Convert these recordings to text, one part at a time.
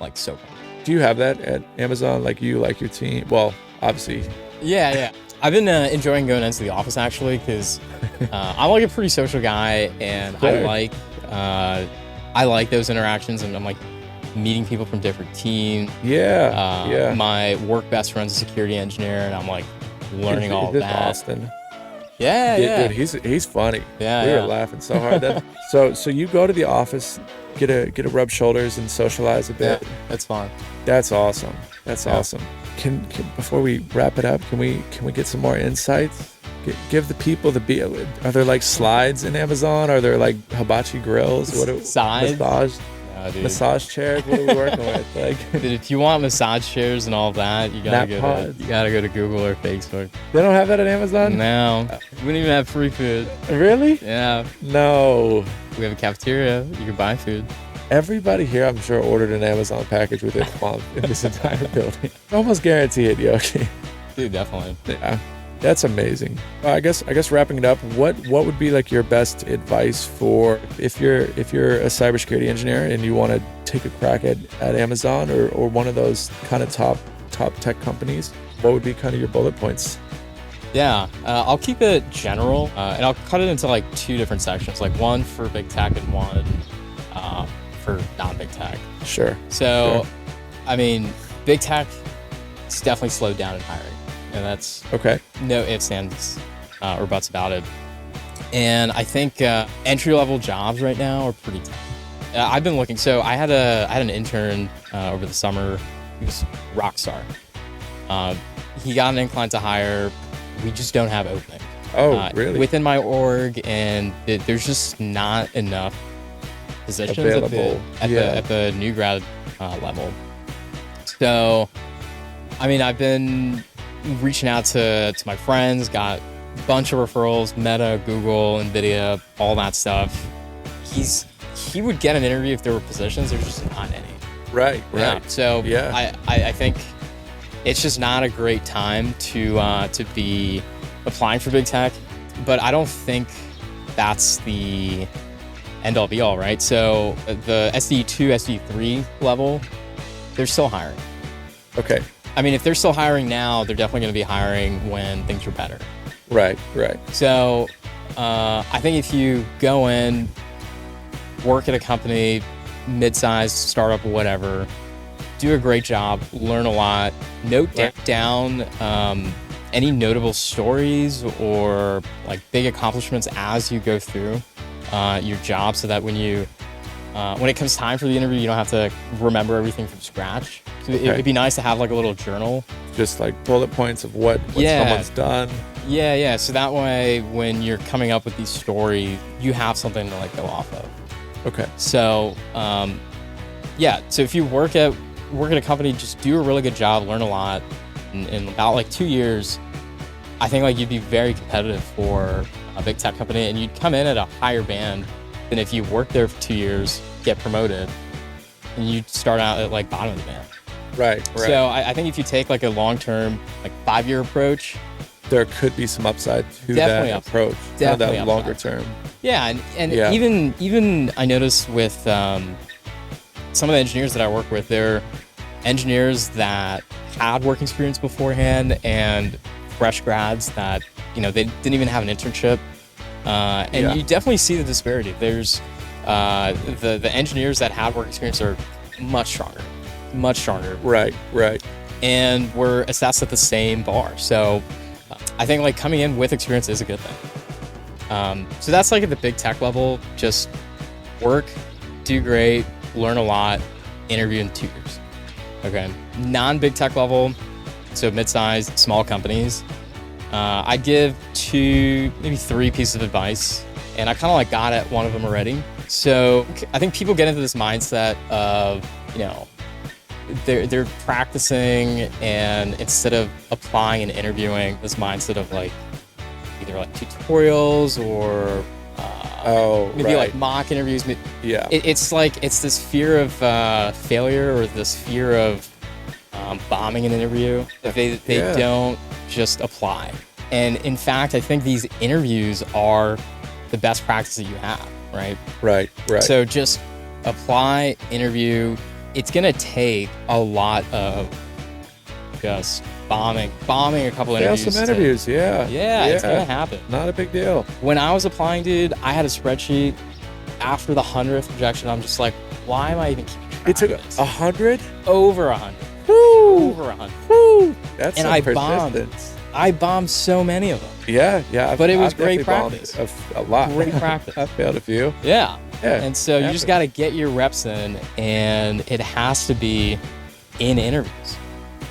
like so fun. Do you have that at Amazon? Like you, like your team? Well, obviously. Yeah. I've been enjoying going into the office actually because I'm like a pretty social guy, and Sure. I like those interactions, and I'm like meeting people from different teams. Yeah. My work best friend's a security engineer, and I'm like learning all of Is it that. Austin? Yeah. Dude, he's funny. Yeah, We were yeah. laughing so hard. So you go to the office, get a rub shoulders and socialize a bit. Yeah, that's fun. That's awesome. That's Yeah. awesome. Can before we wrap it up, can we get some more insights? Give the people are there like slides in Amazon? Are there like hibachi grills? Sides? No, dude. Massage chairs? What are we working with? Like, Dude, if you want massage chairs and all that, you gotta Nap go pods. to Google or Facebook. they don't have that at Amazon? No, we don't even have free food. Really? Yeah, No. we have a cafeteria. You can buy food. Everybody here, I'm sure, ordered an Amazon package within a month in this entire building. Almost guarantee it, Yoki. Dude, definitely. Yeah, that's amazing. I guess wrapping it up, what would be like your best advice for if you're a cybersecurity engineer and you want to take a crack at Amazon or one of those kind of top tech companies? What would be kind of your bullet points? Yeah, I'll keep it general, and I'll cut it into like two different sections, like one for big tech and one for non-big tech. Sure. So, Sure. I mean, big tech is definitely slowed down in hiring, and that's Okay. no ifs, ands, or buts about it. And I think entry-level jobs right now are pretty tough. I've been looking. So I had an intern over the summer. He was a rock star. He got an incline to hire. We just don't have opening. Oh, really? Within my org, and there's just not enough positions Available. at the new grad level. So, I mean, I've been reaching out to my friends, got a bunch of referrals, Meta, Google, NVIDIA, all that stuff. He would get an interview if there were positions. There's just not any. Right. Yeah. So Yeah. I think it's just not a great time to be applying for big tech, but I don't think that's the end all be all, right? So the SD2, SD3 level, they're still hiring. Okay. I mean, if they're still hiring now, they're definitely going to be hiring when things are better. Right. So I think if you go in, work at a company, mid-sized startup, whatever, do a great job, learn a lot, note down any notable stories or like big accomplishments as you go through your job, so that when it comes time for the interview, you don't have to remember everything from scratch. So it'd be nice to have like a little journal. Just like bullet points of what someone's done. Yeah. So that way, when you're coming up with these stories, you have something to like go off of. Okay. So, so if you work at a company, just do a really good job, learn a lot. In about like 2 years, I think like you'd be very competitive for a big tech company, and you'd come in at a higher band than if you worked there for 2 years, get promoted, and you'd start out at like bottom of the band. Right. So I think if you take like a long-term, like 5-year approach, there could be some upside to Definitely that upside. approach. Definitely that upside. longer term. yeah, and Yeah. even I noticed with some of the engineers that I work with, they're engineers that had work experience beforehand and fresh grads that, they didn't even have an internship. And you definitely see the disparity. There's the engineers that have work experience are much stronger. Right. And we're assessed at the same bar. So I think like coming in with experience is a good thing. So that's like at the big tech level, just work, do great, learn a lot, interview in 2 years. Okay. Non-big tech level, so mid-sized, small companies, I'd give 2, maybe 3 pieces of advice, and I kind of like got at one of them already. So I think people get into this mindset of, they're practicing, and instead of applying and interviewing, this mindset of like either like tutorials or maybe like mock interviews. Yeah. It's this fear of failure, or this fear of bombing an interview. They don't just apply. And in fact, I think these interviews are the best practice that you have, right? Right. So just apply, interview, it's gonna take a lot of just bombing a couple Fail interviews. some interviews, yeah. It's gonna happen. Not a big deal. When I was applying, dude, I had a spreadsheet. After the 100th rejection, I'm just like, why am I even keeping track It took of this? 100? Over 100. Woo! Over 100. Woo! That's And some I persistence. I bombed so many of them. Yeah. But it was I've great definitely practice. bombed A lot. Great practice. I failed a few. Yeah. Yeah. And so you happens. just got to get your reps in, and it has to be in interviews.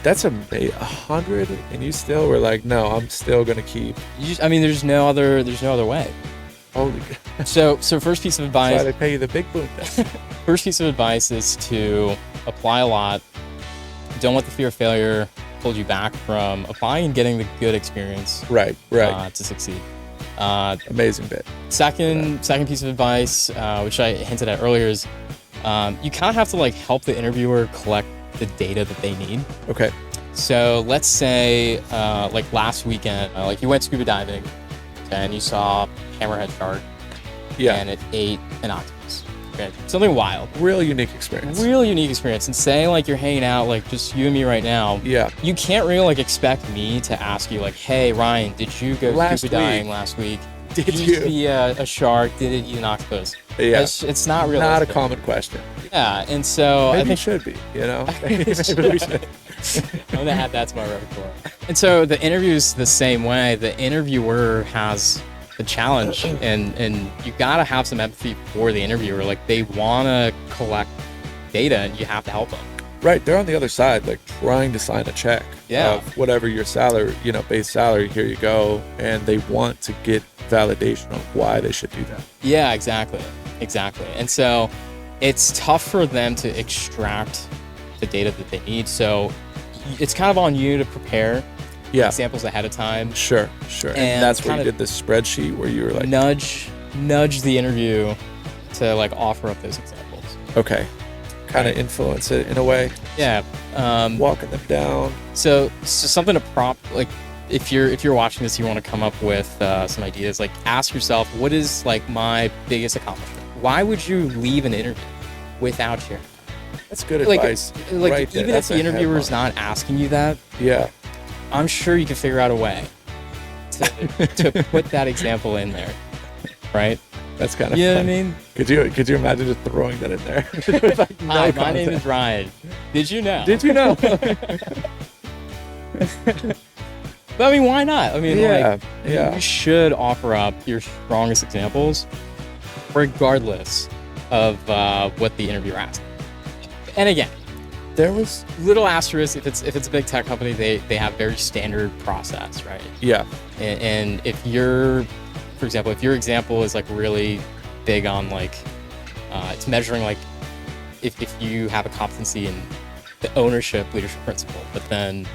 That's 100, and you still were like, no, I'm still gonna keep. There's no other way. Holy. So first piece of That's why advice. they pay you the big boom. First piece of advice is to apply a lot. Don't let the fear of failure hold you back from applying and getting the good experience Right. to succeed. Amazing bit. Second piece of advice, which I hinted at earlier, is you kind of have to like help the interviewer collect the data that they need. Okay. So let's say like last weekend, like you went scuba diving and you saw hammerhead shark Yeah. and it ate an octopus. Okay. Something wild. Real unique experience. Real unique experience. And say like you're hanging out, like just you and me right now. Yeah. You can't really like expect me to ask you like, hey Ryan, did you go scuba diving last week? Did you you? see a shark? Did it eat an octopus? Yeah. It's not realistic. Not a common question. Yeah, and so Maybe I think it should be, you know? Maybe we should. I'm gonna add that to my repertoire. And so the interview is the same way. The interviewer has the challenge, and you gotta have some empathy for the interviewer. Like they wanna collect data, and you have to help them. Right, they're on the other side, like trying to sign a check Yeah. of whatever your salary, base salary, here you go. And they want to get validation on why they should do that. Yeah, exactly. And so it's tough for them to extract the data that they need. So it's kind of on you to prepare Yeah, examples ahead of time. sure. And And that's where you kinda did this spreadsheet where you were like, Nudge the interview to like offer up those examples. okay, kind of influence it in a way, Yeah. walking them down. So something to prompt, like if you're watching this, you want to come up with some ideas. Like ask yourself, what is like my biggest accomplishment? Why would you leave an interview without sharing? That's good Like advice. like right there. even if That's the a interviewer's headline. not asking you that, Yeah, I'm sure you can figure out a way to put that example in there, right? that's kind of You know what I fun. mean? Could you imagine just throwing that in there? With, like, no Hi, my name context. is Ryan. Did you know? Did you know? But I mean, why not? I mean, Yeah, like, yeah. you should offer up your strongest examples, regardless of what the interviewer asks. And again, There was, little asterisk, if it's a big tech company, they have very standard process, right? yeah, And if you're, for example, if your example is like really big on like, it's measuring like if you have a competency in the ownership leadership principle, but then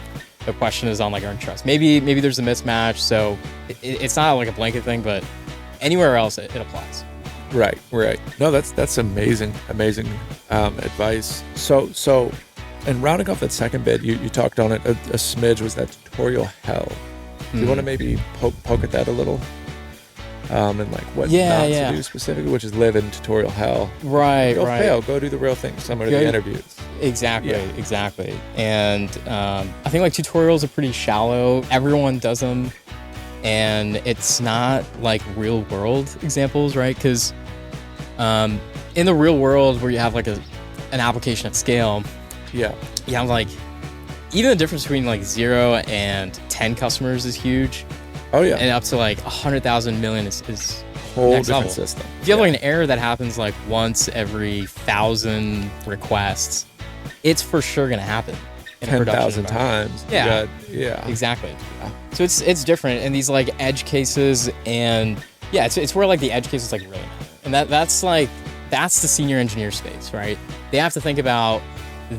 the question is on like earned trust. Maybe there's a mismatch, so it's not like a blanket thing, but anywhere else it applies. right. No, that's amazing advice. So, and rounding off that second bit, you talked on it a smidge, was that tutorial hell. Do you want to maybe poke at that a little? And like what not to do specifically, which is live in tutorial hell. Right, Go right. fail, go do the real thing, similar to Go- the interviews. Exactly. And I think like tutorials are pretty shallow. Everyone does them, and it's not like real world examples, right? Because in the real world, where you have like an application at scale, Yeah, you have like even the difference between like 0 and 10 customers is huge, oh yeah, and up to like 100,000 million is whole next different level. system. If you have like an error that happens like once every 1,000 requests, it's for sure gonna happen in a production 10,000 environment. times. Yeah. yeah. Exactly. So it's different, and these like edge cases, and yeah, it's where like the edge cases like really matter, and that's the senior engineer space, right? They have to think about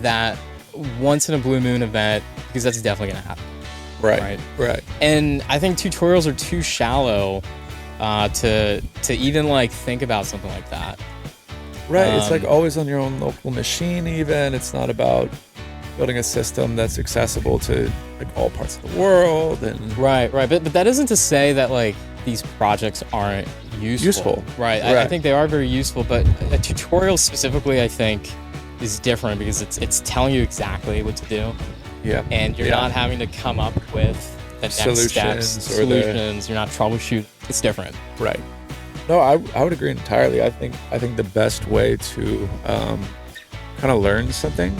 that once in a blue moon event, because that's definitely gonna happen. Right. And I think tutorials are too shallow to even like think about something like that. Right. It's like Um, always on your own local machine. Even it's not about building a system that's accessible to like all parts of the world. And Right. But that isn't to say that like these projects aren't useful. Useful. Right. I Right. think they are very useful, but a tutorial specifically, I think, is different because it's telling you exactly what to do, Yeah. and you're not having to come up with the next steps, solutions. You're not troubleshooting. It's different. Right. No, I would agree entirely. I think the best way to kind of learn something,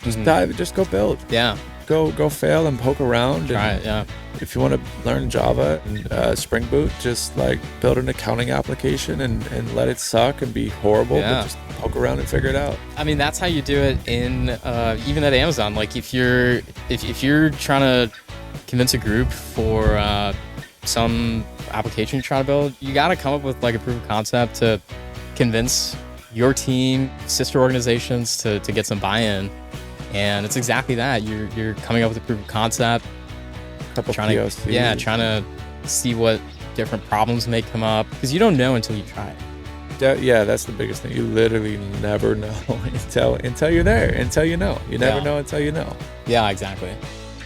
just go build. Yeah. Go fail and poke around. Try it. Yeah. If you want to learn Java and Spring Boot, just like build an accounting application and let it suck and be horrible, but just poke around and figure it out. I mean, that's how you do it in even at Amazon. Like if you're trying to convince a group for some application you're trying to build, you got to come up with like a proof of concept to convince your team, sister organizations to get some buy-in. And it's exactly that. You're coming up with a proof of concept, trying to see what different problems may come up, because you don't know until you try it. Yeah, that's the biggest thing. You literally never know until you're there, until you know. You never know until you know. Yeah, exactly.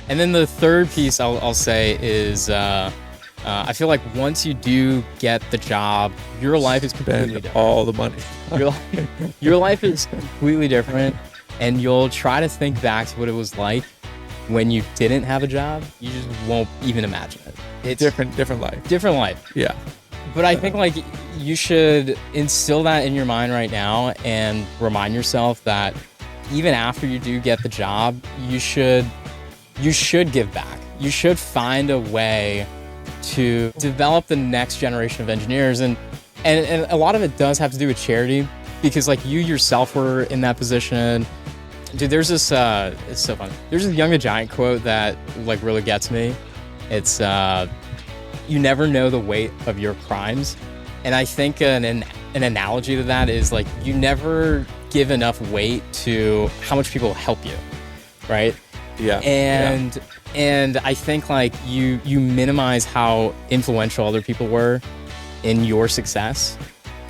And then the third piece I'll say is I feel like once you do get the job, your life is completely different. All the money. Your life is completely different, and you'll try to think back to what it was like when you didn't have a job. You just won't even imagine it. It's different life. Different life. Yeah. But I think like you should instill that in your mind right now and remind yourself that even after you do get the job, you should give back. You should find a way to develop the next generation of engineers, and a lot of it does have to do with charity, because like you yourself were in that position. Dude, there's this it's so fun. There's this Young the Giant quote that like really gets me. It's you never know the weight of your crimes. And I think an analogy to that is like you never give enough weight to how much people help you, right? Yeah. And I think like you minimize how influential other people were in your success,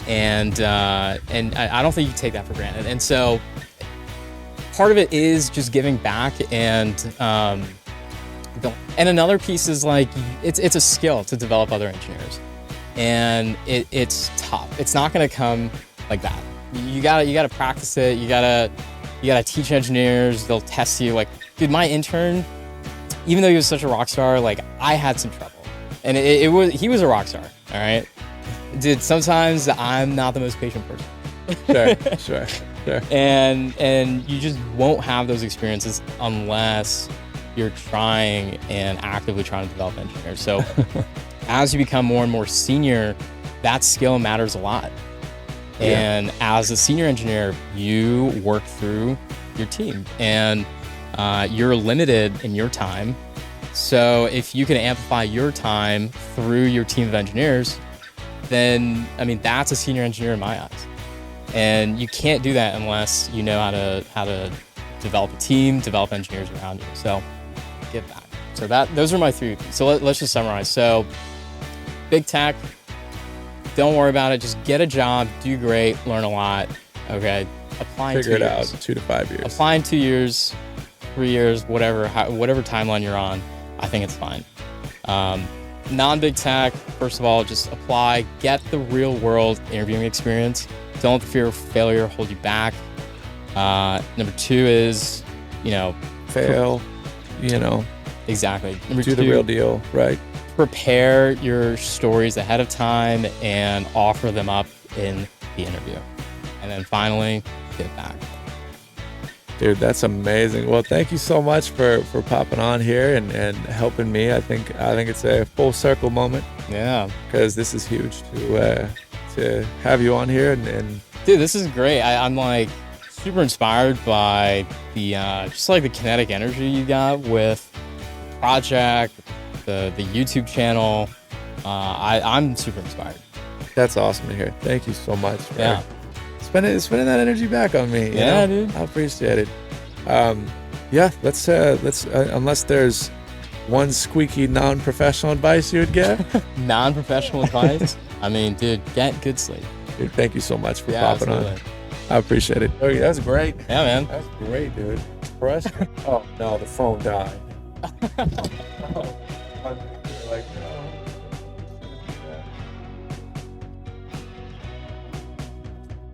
and I don't think you take that for granted. And so part of it is just giving back, and another piece is like it's a skill to develop other engineers, and it's tough. It's not going to come like that. You gotta practice it. You gotta teach engineers. They'll test you. Like, dude, my intern, even though he was such a rock star, like I had some trouble, and he was a rock star. All right, dude. Sometimes I'm not the most patient person. Sure. And you just won't have those experiences unless you're trying and actively trying to develop engineers. So as you become more and more senior, that skill matters a lot. And as a senior engineer, you work through your team, and you're limited in your time. So if you can amplify your time through your team of engineers, then I mean that's a senior engineer in my eyes. And you can't do that unless you know how to develop a team, develop engineers around you. So give back. So those are my three. So let's just summarize. So big tech, don't worry about it. Just get a job, do great, learn a lot. Okay, apply in 2 years. Figure it out. 2 to 5 years. Apply in 2 years, 3 years, whatever timeline you're on. I think it's fine. Non-big tech, first of all, just apply, get the real world interviewing experience. Don't let the fear of failure hold you back. Number 2 is, fail, Exactly. Number 2, the real deal, right? Prepare your stories ahead of time and offer them up in the interview. And then finally, give back. Dude, that's amazing. Well, thank you so much for popping on here and helping me. I think it's a full circle moment. Yeah. Because this is huge to have you on here and dude, this is great. I'm like super inspired by the just like the kinetic energy you got with the project, the YouTube channel. I'm super inspired. That's awesome to hear. Thank you so much for spending that energy back on me. Yeah, dude. I appreciate it. Let's unless there's one squeaky non-professional advice you would give. Non-professional advice? I mean, dude, get good sleep. Dude, thank you so much for popping absolutely. on. I appreciate it. Oh, yeah, that was great. Yeah, man. That's great, dude. Press. Oh no, the phone died.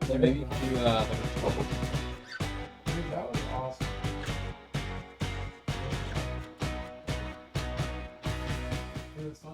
Maybe you can do it's funny